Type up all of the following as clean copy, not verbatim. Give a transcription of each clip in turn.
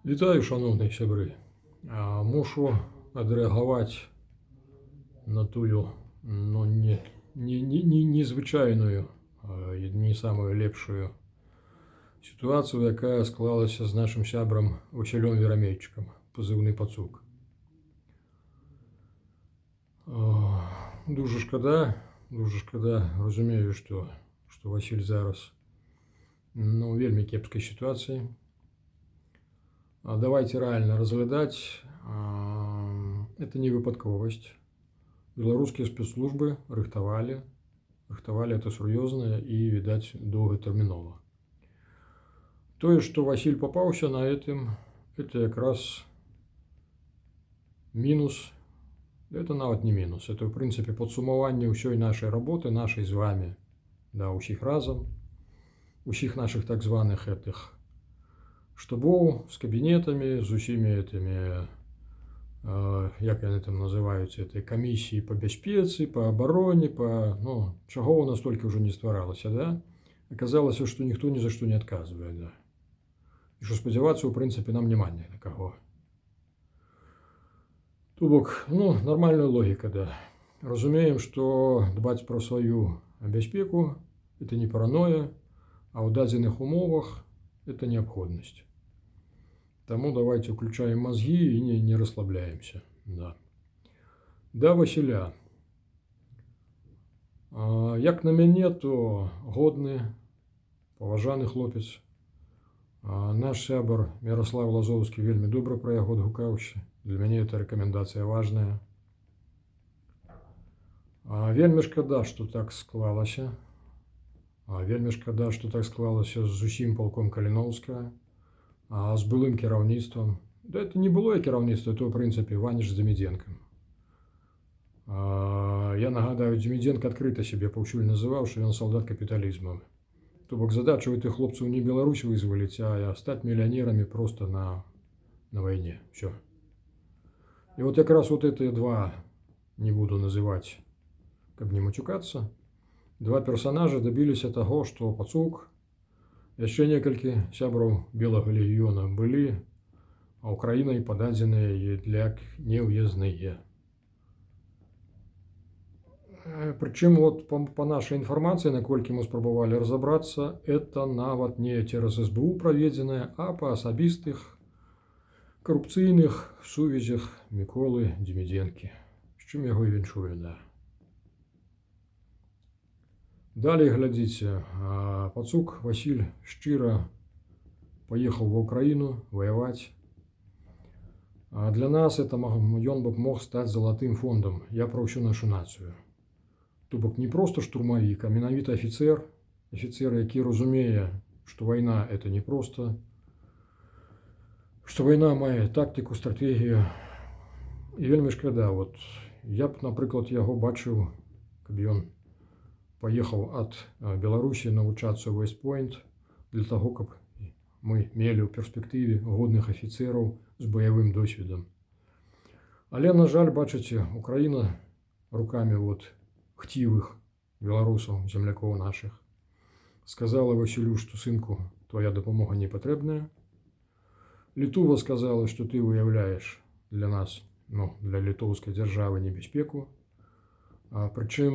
Вітаю, шановні сябры. Мушу адрэагаваць на тую незвычайную і не самую лепшую сітуацыю, якая склалася з нашым сябрам Васілём Верамейчыкам, пазыўны Пацук. Дужа шкада, разумею, што Васіль зараз вельмі кепскай сітуацыі. Давайте реально разглядать, это не выпадковость. Белорусские спецслужбы рыхтавалі это сур'ёзна і, відаць, доўгатэрмінова. Тое, што Васіль папаўся на этом, это якраз минус, это нават не минус, это в принципе падсумаванне ўсёй нашай работы, нашай з вами, да, усіх разам, усіх наших так званых этих штабов с кабинетами, с усімі этими, як яны там называюцца, этой камісіі по бяспецы, по обороне, чаго у нас толькі ўжо не стваралася, да? Аказалася, што ніхто ні за што не адказвае, да. І што спадзявацца, ў прынцыпе, нам няма ні на каго. То бок, нормальная логіка, да. Разумеем, што дбаць пра сваю бяспеку – это не параноя, а ў дадзеных умовах это необходимость. Тому давайте включаем мозги и не расслабляемся. Да. Да, Василя. Як на мяне, то годны, паважаны хлопец. Наш сябар Мирослав Лазовскі вельмі добра пра яго адгукаўся. Для мяне это рэкамендацыя важная. Вельмі шкада, што так склалася. Вельмі шкада, што так склалася з усім палком Каліноўскага, з былым кіраўніцтвам. Да, это не былое кіраўніцтва, это, в прынцыпе, Ваніч з Дземідзенкам. Я нагадаю, Дземідзенка адкрыта сябе паўсюль называў, што ён салдат капіталізму. То бок задача у гэтых хлопцаў не Беларусь вызваліць, а стаць мільянерамі просто на вайне. Все. І вот якраз вот эти два, не буду называть, каб не матюкацца, два персонажа добіліся таго, што Пацук, яшчэ некалькі сябраў Белага легіёна былі, а Украінай пададзеныя для неўязныя. Прычым, вот по нашай інфармацыі, наколькі мы спрабавалі разабрацца, это нават не цераз СБУ праведзенае, а па асабістых карупцыйных сувязях Міколы Дземідзенкі. З чым яго і віншую, да. Далее, глядзіце, Пацук Васіль шчыра поехал в Украину воевать. Для нас это ён бы мог стать золотым фондом. Я про всю нашу нацию. То бок не просто штурмовик, а менавіта офицер, які разумее, что война это не просто, что война мае тактику, стратегию. И вельмі шкада, вот я б, напрыклад, яго бачыў, каб ён поехал от Беларуси навучацца в Вест-Пойнт для того, каб мы мелі ў перспектыве годных офіцераў з баявым досведам. Але, на жаль, бачыце, Украина руками вот хцівых беларусаў, землякоў наших, сказала Васілю, што сынку, твоя дапамога не патрэбная. Літува сказала, што ты уяўляеш для нас, для літоўскай дзяржавы небяспеку. Прычым,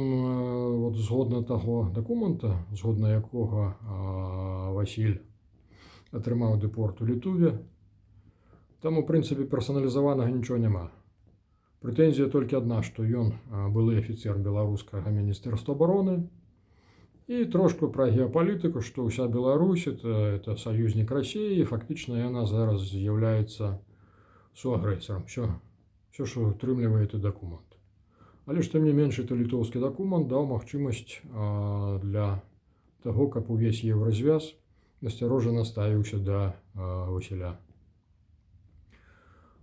вот згодна таго дакумента, згодна якога Васіль атрымаў дэпорт у Літуве, там, у прынцыпе, персаналізаванага нічого няма. Прэтэнзія толькі адна, што ён былы афіцер беларускага міністэрства абароны, і трошку пра геапалітыку, што ўся Беларусь это саюзнік Расіі, і фактычна яна зараз з'яўляецца суагрэсарам. Все, што утрымлівае гэты дакумент. Але ж тым не менш, это літоўскі дакумент даў магчымасць для таго, каб увесь еўразвяз насцярожана ставіўся да Васіля.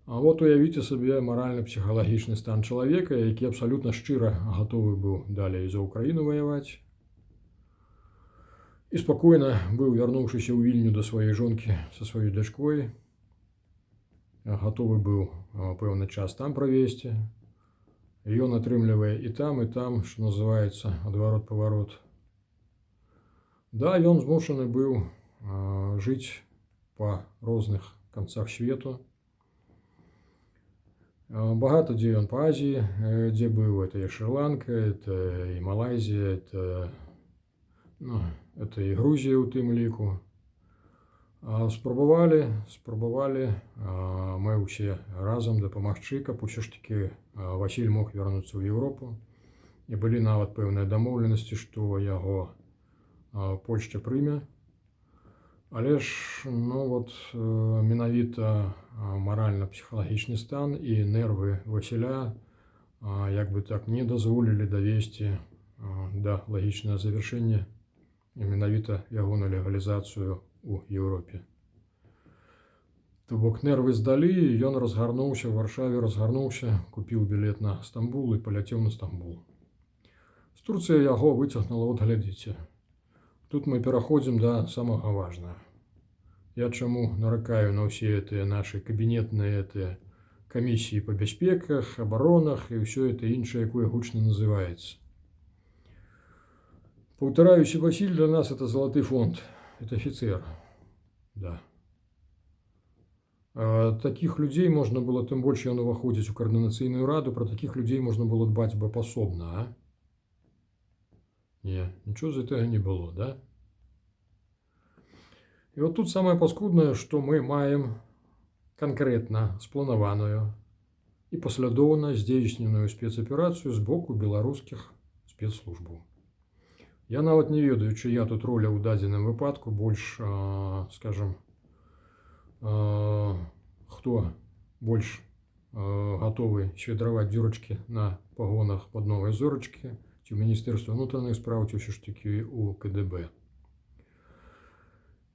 Вот уявіце сабе маральна-псіхалагічны стан чалавека, які абсалютна шчыра гатовы быў далей за Украіну ваяваць. І спакойна быў, вярнуўшыся ў Вільню да сваёй жонкі са сваёй дачкой, гатовы быў пэўны час там правесці. Ён атрымлівае і там, што называецца адварот-паварот. Да, ён змушаны быў жыць па розных канцах свету. Багата дзе ён па Азіі, дзе быў, это і Шры-Ланка, это і Малайзія, это і Грузія ў тым ліку. Спрабавалі мы ўсе разам дапамагчы, каб усё ж такі Васіль мог вярнуцца ў Еўропу. І былі нават пэўныя дамоўленасці, што яго Польшча прыме. Але ж менавіта маральна-псіхалагічны стан і нервы Васіля як бы так не дазволілі давесці да лагічнага завяршэння і менавіта ягоную легалізацыю ў Еўропе. То бок нервы здалі, ён разгарнуўся, ў Варшаве разгарнуўся, купіў білет на Стамбул і паляцеў на Стамбул. З Турцыі яго выцягнула, от глядзіце. Тут мы пераходзім да самага важнага. Я чаму наракаю на ўсе гэтыя нашы кабінетныя камісіі па бяспеках, абаронах і ўсё гэта іншае, якое гучна называецца. Паўтараюся, Васіль для нас это залаты фонд, это офіцер. Да. Такіх людзей можна было, тым больш ён уваходзіць у каардынацыйную раду, пра такіх людзей можна было дбаць бы пасобна, Не, нічого з гэтага не было, да? І от тут самае паскуднае, што мы маем канкрэтна спланаваную і паслядоўна здзейсненую спецаперацыю з боку беларускіх спецслужбаў. Я нават не ведаю, чыя тут роля ў дадзеным выпадку, больш, скажам, хто больш гатовы свідраваць дзюрачкі на пагонах пад новай зорачкі, ці ў Міністэрстве ўнутраных спраў, ці ўсё ж такі ў КДБ.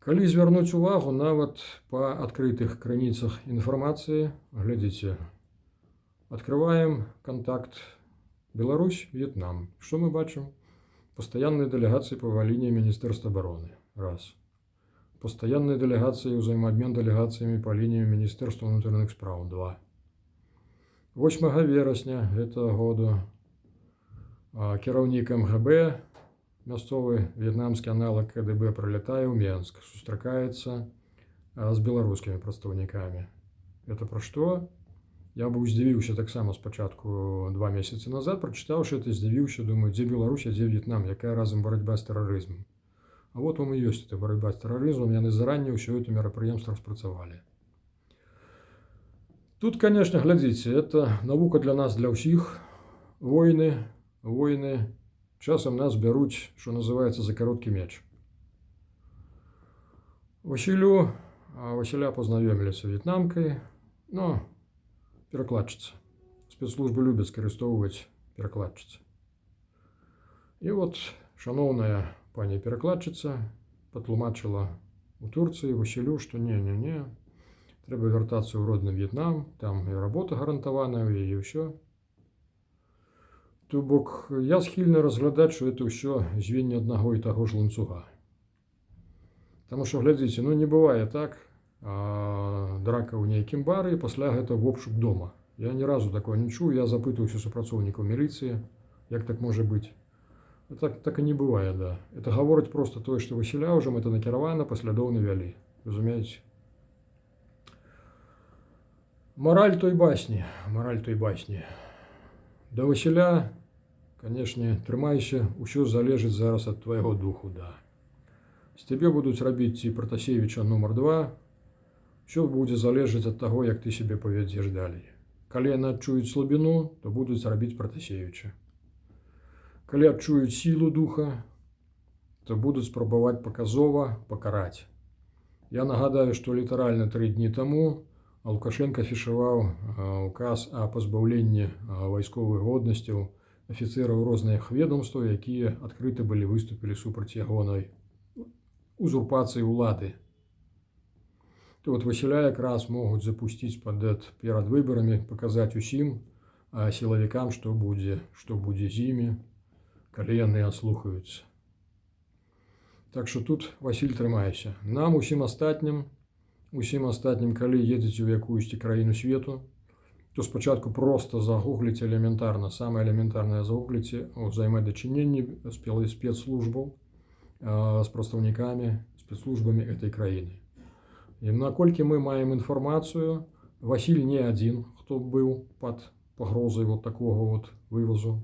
Калі звярнуць увагу нават па адкрытых крыніцах інфармацыі, глядзіце, адкрываем кантакт Беларусь-В'етнам. Што мы бачым? Пастаянныя дэлегацыі па лініі Міністэрства абароны. Раз. Пастаянныя дэлегацыі, ўзаемаабмен дэлегацыямі па лініі Міністэрства ўнутраных спраў. 2. 8 верасня гэтага году кіраўнік МГБ, мясцовы в'етнамскі аналаг КДБ, прылятае ў Менск, сустракаецца з беларускімі прадстаўнікамі. Это пра што? Я быў здзівіўся таксама спачатку 2 месяцы назад, прачытаўшы это, здзівіўся, думаю, дзе Беларусь, а дзе В'етнам, якая разам барацьба з тэрарызмам. А вот вам і ёсць эта барацьба з тэрарызмам, яны заранее ўсё это мерапрыемства распрацавалі. Тут, конечно, глядзіце, это навука для нас, для ўсіх. Войны, часам нас бяруць, што называецца, за кароткі мяч. Васіля пазнаёмілі з в'етнамкай, перакладчыца. Спецслужбы любяць скарыстоўваць перакладчыцы. І от шаноўная пані перакладчыца патлумачыла у Турцыі Васілю, што не, трэба вяртацца ў родны В'етнам, там і работа гарантаваная, і ўсё. То бок, я схільны разглядаць, што это ўсё звенне аднаго і таго ж ланцуга. Таму што, глядзіце, не бывае так, драка ў нейкім бары, і пасля гэта в обшук дома. Я ні разу такого не чуў, я запытаўся супрацоўнікаў міліцыі, як так можа быць. Так і не бывае, да. Это гаворыць проста тое, што Васіля ўжо мэта накіравана, паслядоўна вялі. Разумееце? Мораль той басні. Да Васіля, канешне, трымайся, усё залежыць зараз ад твайго духу, да. З цябе будуць рабіць ці Пратасевіча нумар 2, усё будзе залежыць ад таго, як ты сябе павядзеш далей. Калі яны адчуюць слабіну, то будуць рабіць Пратасевіча. Калі адчуюць сілу духа, то будуць спрабаваць паказова пакараць. Я нагадаю, што літаральна 3 дні таму Лукашенко афішаваў указ о пазбаўленні вайсковых годнасцяў афіцэраў розных ведомстваў, якія адкрыта былі выступілі супраць ягонай узурпацыі ўлады. То вот Васіля якраз могуць запусціць перад выбарамі, паказаць усім сілавікам, што будзе з імі, калі яны аслухаюцца. Так што тут, Васіль, трымайся. Нам, усім астатнім, калі едзеце ў якуюсьці краіну свету, то спачатку проста загугліце элементарна, самае элементарнае загугліце ўзаемадачыненні спецслужбаў з прадстаўнікамі, спецслужбамі гэтай краіны. І наколькі мы маем інфармацыю, Васіль не адзін, хто быў пад пагрозай вот такого вот вывозу.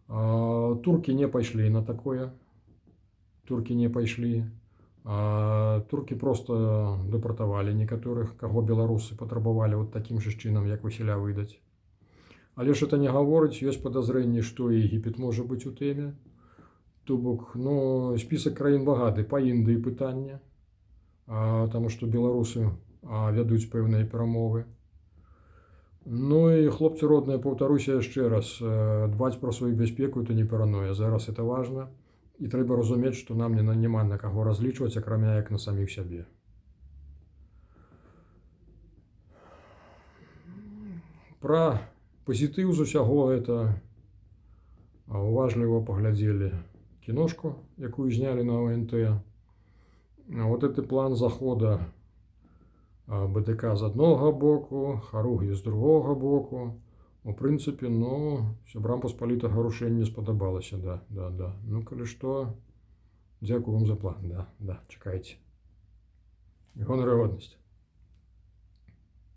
Туркі не пайшлі на такое. Туркі не пайшлі. Туркі просто дэпартавалі некаторых, каго беларусы патрабавалі вот такім жа чынам, як Васіля выдаць. Але ж это не гаворыць, ёсць падазрэнні, што і Егіпет можа быць у тэме. То бок, ну, спісак краін багаты, па Індыі пытанне, таму што беларусы вядуць пэўныя перамовы. Ну і хлопцы родныя, паўтаруся яшчэ раз, дбаць пра сваю бяспеку – это не параноя. Зараз это важна. І трэба разумець, што нам няма на каго разлічваць, акрамя як на саміх сябе. Пра пазітыў з усяго гэта уважліва паглядзелі кіношку, якую знялі на ОНТ. Вот гэты план захода БТК з аднаго боку, Харугі з другога боку. У прынцыпе, ну, сябрам паспалітага рушэння спадабалася, да. Ну, калі што, дзякую вам за план, да, чакайце. Гонар і годнасць.